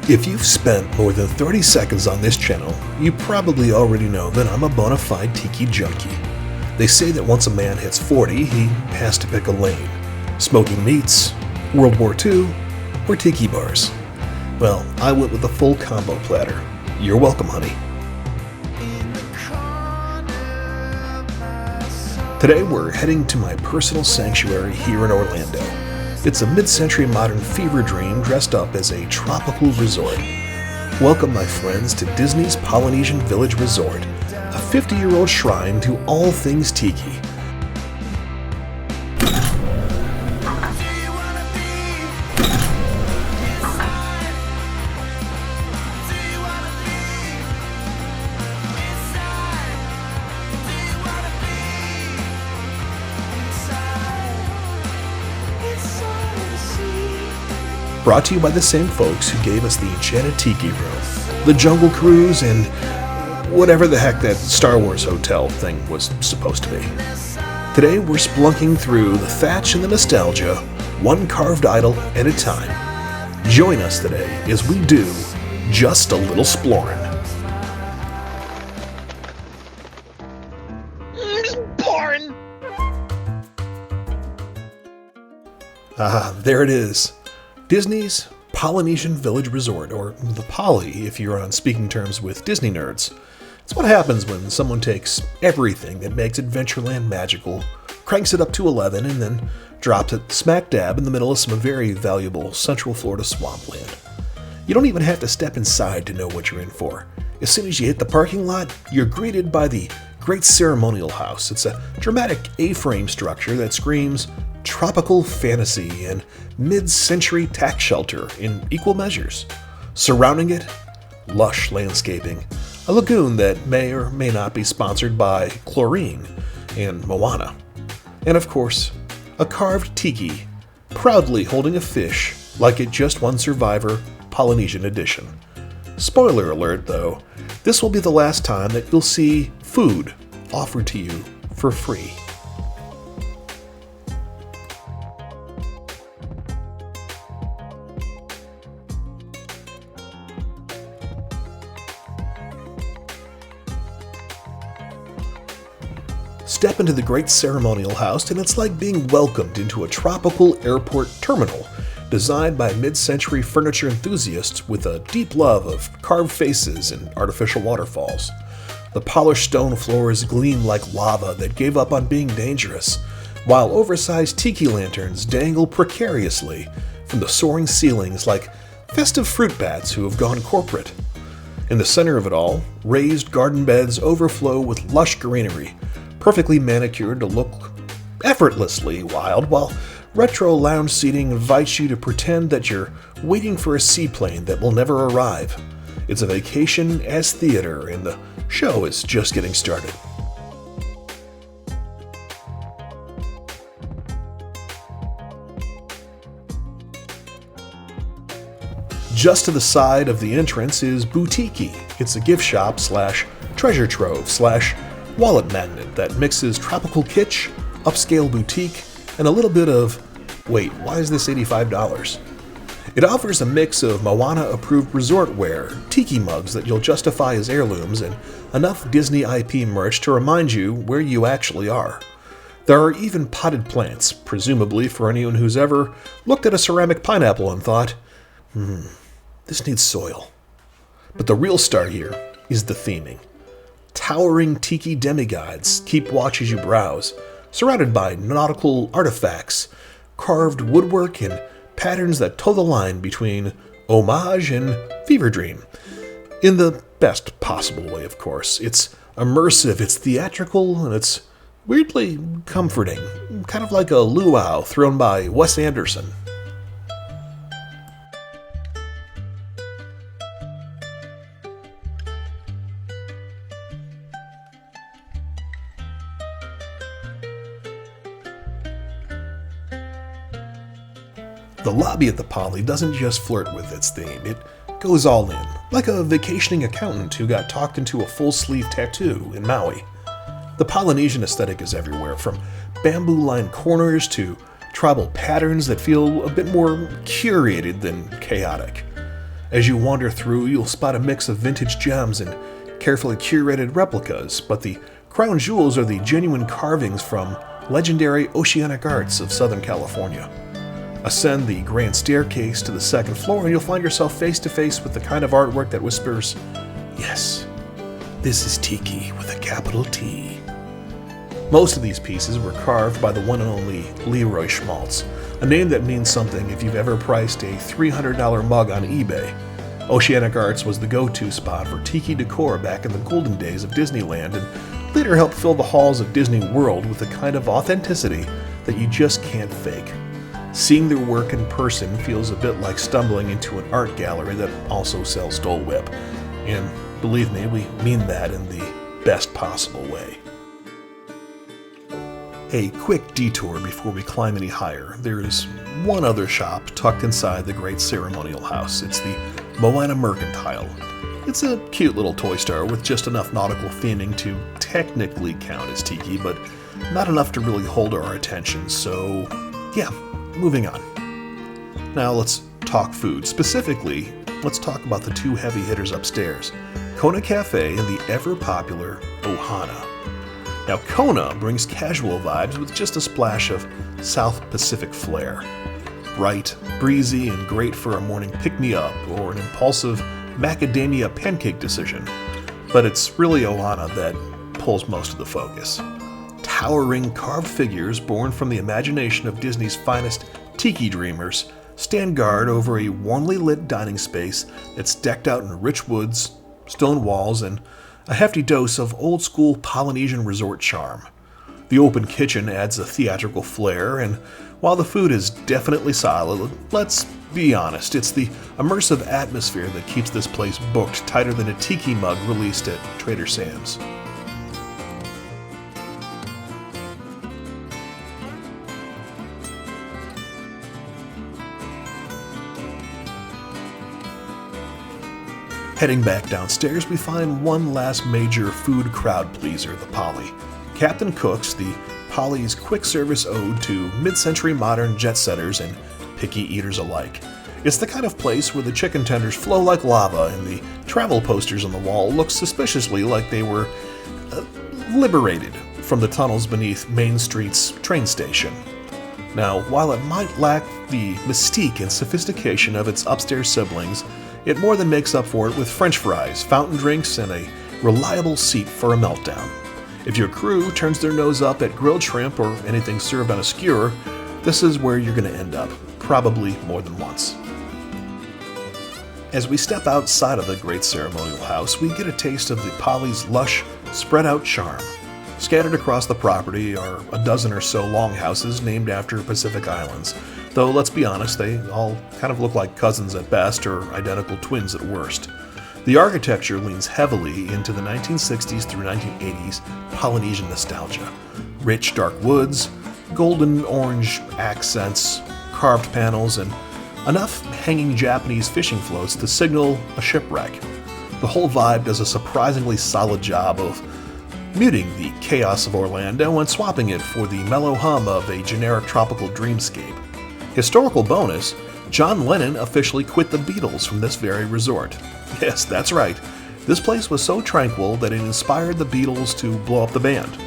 If you've spent more than 30 seconds on this channel, you probably already know that I'm a bona fide tiki junkie. They say that once a man hits 40, he has to pick a lane. Smoking meats, World War II, or tiki bars. Well, I went with the full combo platter. You're welcome, honey. Today we're heading to my personal sanctuary here in Orlando. It's a mid-century modern fever dream dressed up as a tropical resort. Welcome, my friends, to Disney's Polynesian Village Resort, a 50-year-old shrine to all things tiki. Brought to you by the same folks who gave us the Enchanted Tiki Room, the Jungle Cruise, and whatever the heck that Star Wars hotel thing was supposed to be. Today we're splunking through the thatch and the nostalgia, one carved idol at a time. Join us today as we do just a little splorin'. There it is. Disney's Polynesian Village Resort, or the Poly if you're on speaking terms with Disney nerds. It's what happens when someone takes everything that makes Adventureland magical, cranks it up to 11, and then drops it smack dab in the middle of some very valuable Central Florida swampland. You don't even have to step inside to know what you're in for. As soon as you hit the parking lot, you're greeted by the Great Ceremonial House. It's a dramatic A-frame structure that screams tropical fantasy and mid-century tax shelter in equal measures. Surrounding it, lush landscaping, a lagoon that may or may not be sponsored by chlorine and Moana, and of course, a carved tiki proudly holding a fish like it just won Survivor Polynesian Edition. Spoiler alert though, this will be the last time that you'll see food offered to you for free. Step into the Great Ceremonial House and it's like being welcomed into a tropical airport terminal designed by mid-century furniture enthusiasts with a deep love of carved faces and artificial waterfalls. The polished stone floors gleam like lava that gave up on being dangerous, while oversized tiki lanterns dangle precariously from the soaring ceilings like festive fruit bats who have gone corporate. In the center of it all, raised garden beds overflow with lush greenery, perfectly manicured to look effortlessly wild, while retro lounge seating invites you to pretend that you're waiting for a seaplane that will never arrive. It's a vacation as theater, and the show is just getting started. Just to the side of the entrance is Boutiquey. It's a gift shop / treasure trove / wallet magnet that mixes tropical kitsch, upscale boutique, and a little bit of, wait, why is this $85? It offers a mix of Moana-approved resort wear, tiki mugs that you'll justify as heirlooms, and enough Disney IP merch to remind you where you actually are. There are even potted plants, presumably for anyone who's ever looked at a ceramic pineapple and thought, this needs soil. But the real star here is the theming. Towering tiki demigods keep watch as you browse, surrounded by nautical artifacts, carved woodwork, and patterns that toe the line between homage and fever dream. In the best possible way, of course. It's immersive, it's theatrical, and it's weirdly comforting. Kind of like a luau thrown by Wes Anderson. The lobby at the Poly doesn't just flirt with its theme, it goes all in, like a vacationing accountant who got talked into a full-sleeve tattoo in Maui. The Polynesian aesthetic is everywhere, from bamboo-lined corners to tribal patterns that feel a bit more curated than chaotic. As you wander through, you'll spot a mix of vintage gems and carefully curated replicas, but the crown jewels are the genuine carvings from legendary Oceanic Arts of Southern California. Ascend the grand staircase to the second floor and you'll find yourself face to face with the kind of artwork that whispers, "Yes, this is Tiki with a capital T." Most of these pieces were carved by the one and only Leroy Schmaltz, a name that means something if you've ever priced a $300 mug on eBay. Oceanic Arts was the go-to spot for tiki decor back in the golden days of Disneyland and later helped fill the halls of Disney World with a kind of authenticity that you just can't fake. Seeing their work in person feels a bit like stumbling into an art gallery that also sells Dole Whip. And believe me, we mean that in the best possible way. A quick detour before we climb any higher. There is one other shop tucked inside the great ceremonial house. It's the Moana Mercantile. It's a cute little toy store with just enough nautical theming to technically count as tiki, but not enough to really hold our attention, so yeah, moving on. Now let's talk food. Specifically, let's talk about the two heavy hitters upstairs, Kona Cafe and the ever-popular Ohana. Now, Kona brings casual vibes with just a splash of South Pacific flair. Bright, breezy, and great for a morning pick-me-up or an impulsive macadamia pancake decision. But it's really Ohana that pulls most of the focus. Towering carved figures born from the imagination of Disney's finest tiki dreamers stand guard over a warmly lit dining space that's decked out in rich woods, stone walls, and a hefty dose of old-school Polynesian Resort charm. The open kitchen adds a theatrical flair, and while the food is definitely solid, let's be honest, it's the immersive atmosphere that keeps this place booked tighter than a tiki mug released at Trader Sam's. Heading back downstairs, we find one last major food crowd pleaser, the Poly. Captain Cook's, the Poly's quick service ode to mid-century modern jet-setters and picky eaters alike. It's the kind of place where the chicken tenders flow like lava and the travel posters on the wall look suspiciously like they were liberated from the tunnels beneath Main Street's train station. Now, while it might lack the mystique and sophistication of its upstairs siblings, it more than makes up for it with French fries, fountain drinks, and a reliable seat for a meltdown. If your crew turns their nose up at grilled shrimp or anything served on a skewer, this is where you're going to end up, probably more than once. As we step outside of the great ceremonial house, we get a taste of the Poly's lush, spread-out charm. Scattered across the property are a dozen or so longhouses named after Pacific Islands, though let's be honest, they all kind of look like cousins at best or identical twins at worst. The architecture leans heavily into the 1960s through 1980s Polynesian nostalgia. Rich dark woods, golden orange accents, carved panels, and enough hanging Japanese fishing floats to signal a shipwreck. The whole vibe does a surprisingly solid job of muting the chaos of Orlando and swapping it for the mellow hum of a generic tropical dreamscape. Historical bonus, John Lennon officially quit the Beatles from this very resort. Yes, that's right. This place was so tranquil that it inspired the Beatles to blow up the band.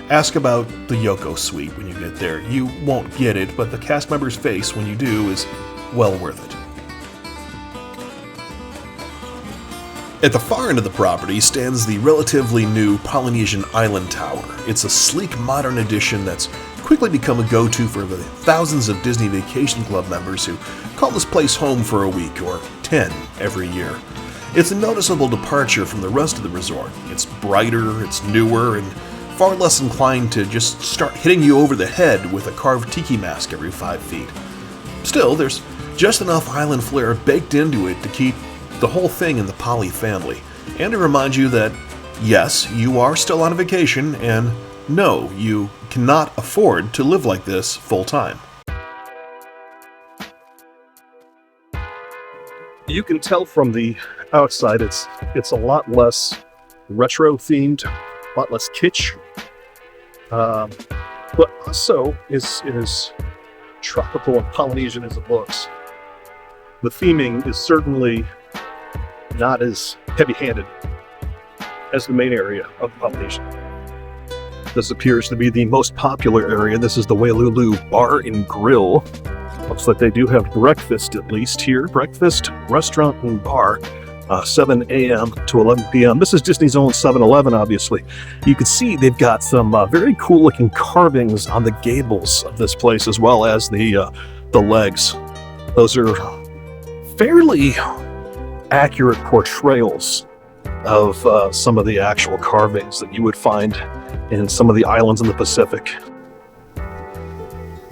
Ask about the Yoko suite when you get there. You won't get it, but the cast member's face when you do is well worth it. At the far end of the property stands the relatively new Polynesian Island Tower. It's a sleek, modern addition that's quickly become a go-to for the thousands of Disney Vacation Club members who call this place home for a week, or 10 every year. It's a noticeable departure from the rest of the resort. It's brighter, it's newer, and far less inclined to just start hitting you over the head with a carved tiki mask every 5 feet. Still, there's just enough island flair baked into it to keep the whole thing in the Poly family, and to remind you that, yes, you are still on vacation, and no, you cannot afford to live like this full time. You can tell from the outside it's a lot less retro themed, a lot less kitsch, but also is tropical and Polynesian as it looks. The theming is certainly not as heavy-handed as the main area of Polynesian. This appears to be the most popular area. This is the Wailulu Bar and Grill. Looks like they do have breakfast, at least here. Breakfast, restaurant, and bar, 7 a.m. to 11 p.m. This is Disney's own 7-Eleven, obviously. You can see they've got some very cool-looking carvings on the gables of this place, as well as the legs. Those are fairly accurate portrayals of some of the actual carvings that you would find in some of the islands in the Pacific.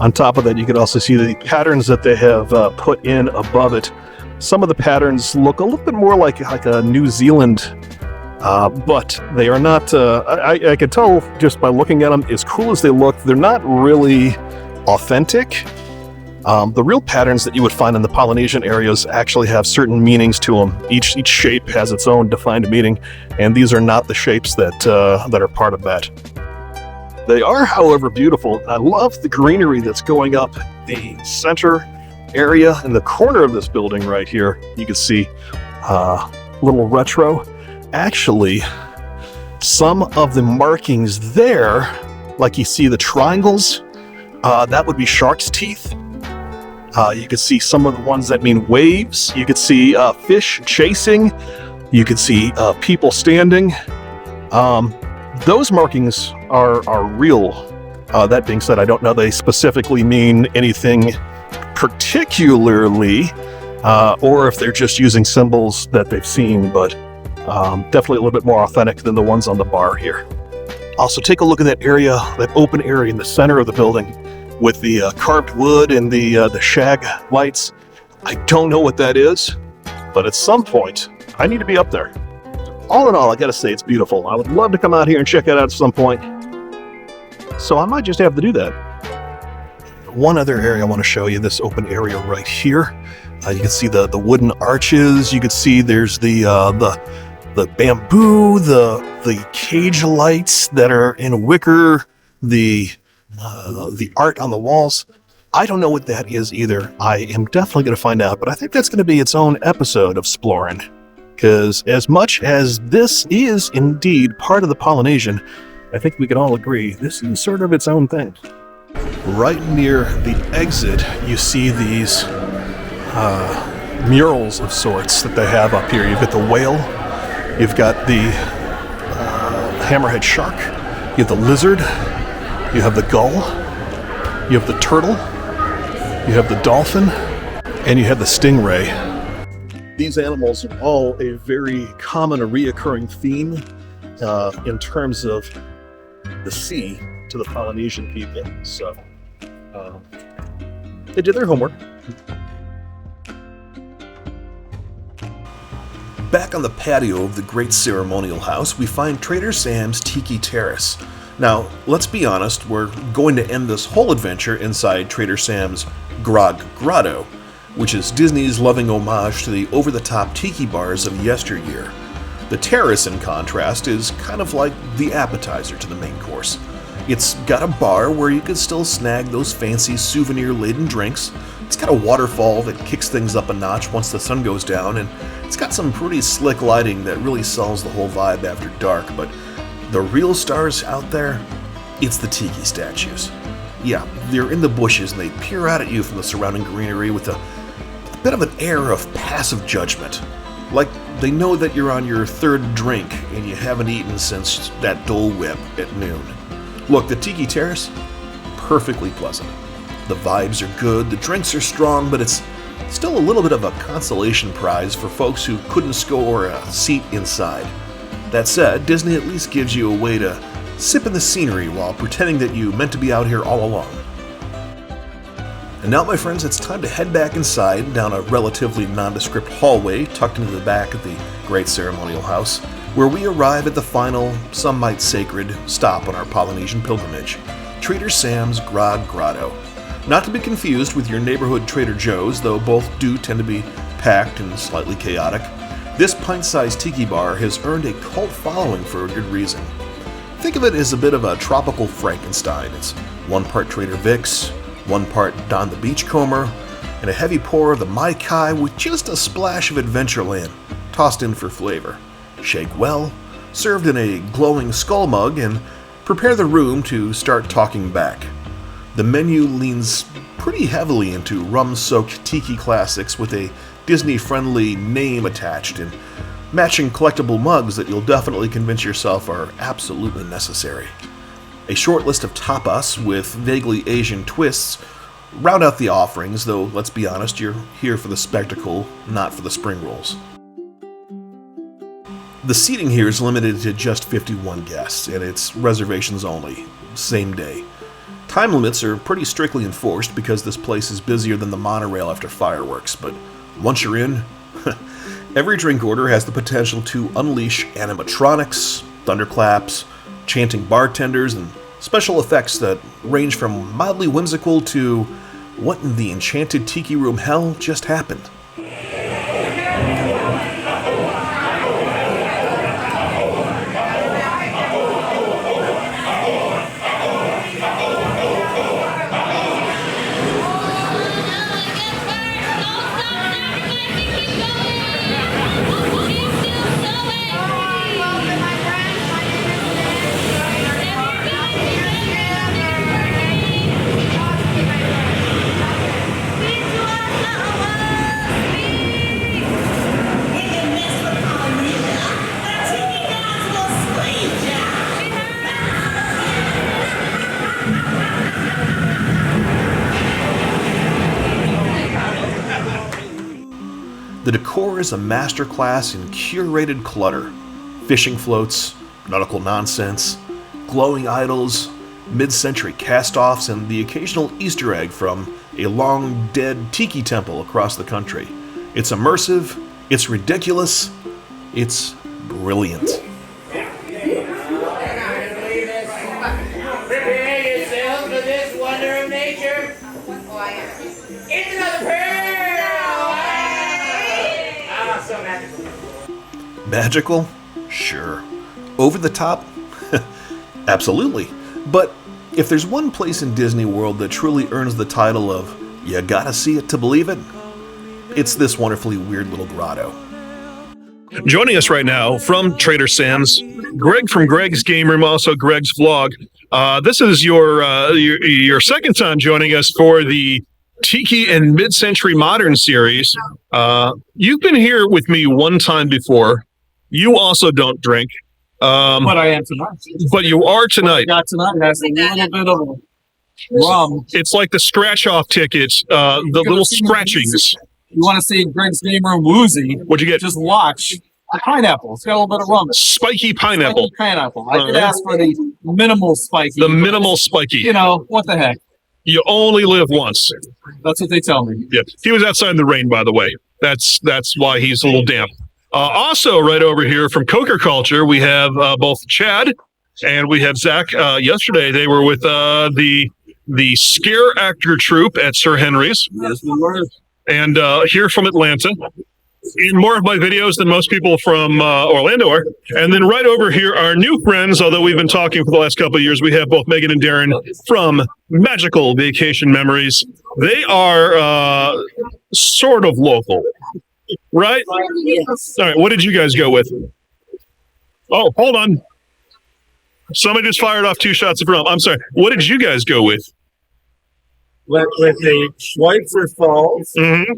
On top of that, you can also see the patterns that they have put in above it. Some of the patterns look a little bit more like a New Zealand, but they are not, I can tell just by looking at them, as cool as they look, they're not really authentic. The real patterns that you would find in the Polynesian areas actually have certain meanings to them. Each shape has its own defined meaning, and these are not the shapes that are part of that. They are, however, beautiful. I love the greenery that's going up the center area in the corner of this building right here. You can see a little retro. Actually, some of the markings there, like you see the triangles, that would be shark's teeth. You can see some of the ones that mean waves. You could see fish chasing. You could see people standing. Those markings are real. That being said, I don't know they specifically mean anything particularly, or if they're just using symbols that they've seen, but definitely a little bit more authentic than the ones on the bar here. Also, take a look at that area, that open area in the center of the building with the carved wood and the shag lights. I don't know what that is, but at some point, I need to be up there. All in all, I gotta say it's beautiful. I would love to come out here and check it out at some point. So I might just have to do that. One other area I want to show you, this open area right here. You can see the wooden arches. You can see there's the bamboo, the cage lights that are in wicker, the art on the walls. I don't know what that is either. I am definitely going to find out, but I think that's going to be its own episode of Splorin'. Because as much as this is indeed part of the Polynesian, I think we can all agree this is sort of its own thing. Right near the exit, you see these murals of sorts that they have up here. You've got the whale, you've got the hammerhead shark, you have the lizard, you have the gull, you have the turtle, you have the dolphin, and you have the stingray. These animals are all a very common, a reoccurring theme in terms of the sea to the Polynesian people. So they did their homework. Back on the patio of the Great Ceremonial House, we find Trader Sam's Tiki Terrace. Now, let's be honest, we're going to end this whole adventure inside Trader Sam's Grotto, which is Disney's loving homage to the over-the-top tiki bars of yesteryear. The terrace, in contrast, is kind of like the appetizer to the main course. It's got a bar where you can still snag those fancy souvenir-laden drinks. It's got a waterfall that kicks things up a notch once the sun goes down, and it's got some pretty slick lighting that really sells the whole vibe after dark. But the real stars out there, it's the tiki statues. Yeah, they're in the bushes and they peer out at you from the surrounding greenery with a bit of an air of passive judgment. Like they know that you're on your third drink and you haven't eaten since that Dole Whip at noon. Look, the Tiki Terrace, perfectly pleasant. The vibes are good, the drinks are strong, but it's still a little bit of a consolation prize for folks who couldn't score a seat inside. That said, Disney at least gives you a way to sip in the scenery while pretending that you meant to be out here all along. And now, my friends, it's time to head back inside down a relatively nondescript hallway tucked into the back of the Great Ceremonial House, where we arrive at the final, some might sacred, stop on our Polynesian pilgrimage, Trader Sam's Grotto. Not to be confused with your neighborhood Trader Joe's, though both do tend to be packed and slightly chaotic. This pint-sized tiki bar has earned a cult following for a good reason. Think of it as a bit of a tropical Frankenstein. It's one part Trader Vic's, one part Don the Beachcomber, and a heavy pour of the Mai Kai with just a splash of Adventureland. tossed in for flavor. Shake well, served in a glowing skull mug, and prepare the room to start talking back. The menu leans pretty heavily into rum-soaked tiki classics with a Disney-friendly name attached and matching collectible mugs that you'll definitely convince yourself are absolutely necessary. A short list of tapas with vaguely Asian twists round out the offerings, though let's be honest, you're here for the spectacle, not for the spring rolls. The seating here is limited to just 51 guests, and it's reservations only, same day. Time limits are pretty strictly enforced because this place is busier than the monorail after fireworks, but once you're in, every drink order has the potential to unleash animatronics, thunderclaps, chanting bartenders, and special effects that range from mildly whimsical to what in the enchanted tiki room hell just happened. The Decor is a masterclass in curated clutter. Fishing floats, nautical nonsense, glowing idols, mid-century cast-offs, and the occasional Easter egg from a long-dead tiki temple across the country. It's immersive, it's ridiculous, it's brilliant. Prepare yourselves for this wonder of nature. It's another pearl! Ah, so magical. Magical? Sure. Over the top? Absolutely. But if there's one place in Disney World that truly earns the title of "you gotta see it to believe it," it's this wonderfully weird little grotto. Joining us right now from Trader Sam's, Greg from Greg's Game Room, also Greg's Vlog. This is your second time joining us for the Tiki and Mid-Century Modern series. You've been here with me one time before. You also don't drink. But I am tonight. But you are tonight. Got tonight has a little bit of rum. It's like the scratch-off tickets, the little scratchings. You want to see Greg's Game Room woozy? What'd you get? Just watch the pineapple. It's got a little bit of rum. Spiky pineapple. Spiky pineapple. I could ask for the minimal spiky. The minimal spiky. You know, what the heck? You only live once. That's what they tell me. Yeah. He was outside in the rain, by the way. That's why he's a little damp. Also, right over here from Coker Culture, we have both Chad and we have Zach. Yesterday, they were with the Scare Actor Troupe at Sir Henry's. Yes, we were. And here from Atlanta. In more of my videos than most people from Orlando are. And then right over here, our new friends, although we've been talking for the last couple of years, we have both Megan and Darren from Magical Vacation Memories. They are sort of local, right? Yes. All right, what did you guys go with? Oh, hold on. Somebody just fired off 2 shots of rum. I'm sorry. What did you guys go with? Went with the Schweitzer Falls Mm-hmm.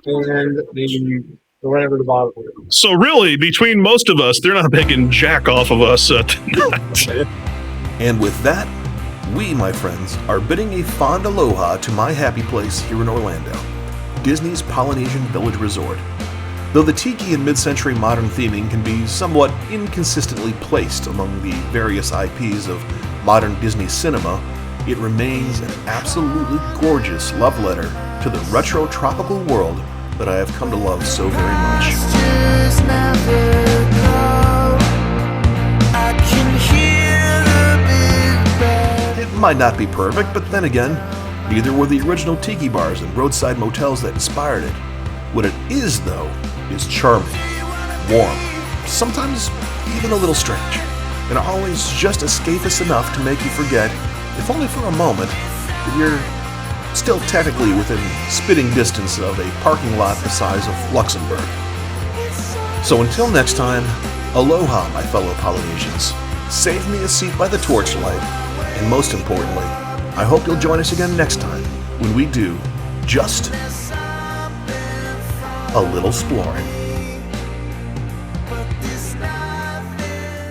and the whatever the bottom was. So really, between most of us, they're not making jack off of us tonight. And with that, we, my friends, are bidding a fond aloha to my happy place here in Orlando, Disney's Polynesian Village Resort. Though the Tiki and mid-century modern theming can be somewhat inconsistently placed among the various IPs of modern Disney cinema, it remains an absolutely gorgeous love letter to the retro tropical world that I have come to love so very much. It might not be perfect, but then again, neither were the original tiki bars and roadside motels that inspired it. What it is, though, is charming, warm, sometimes even a little strange, and always just escapist enough to make you forget, if only for a moment, that you're still technically within spitting distance of a parking lot the size of Luxembourg. So until next time, aloha, my fellow Polynesians. Save me a seat by the torchlight, and most importantly, I hope you'll join us again next time when we do just a little exploring.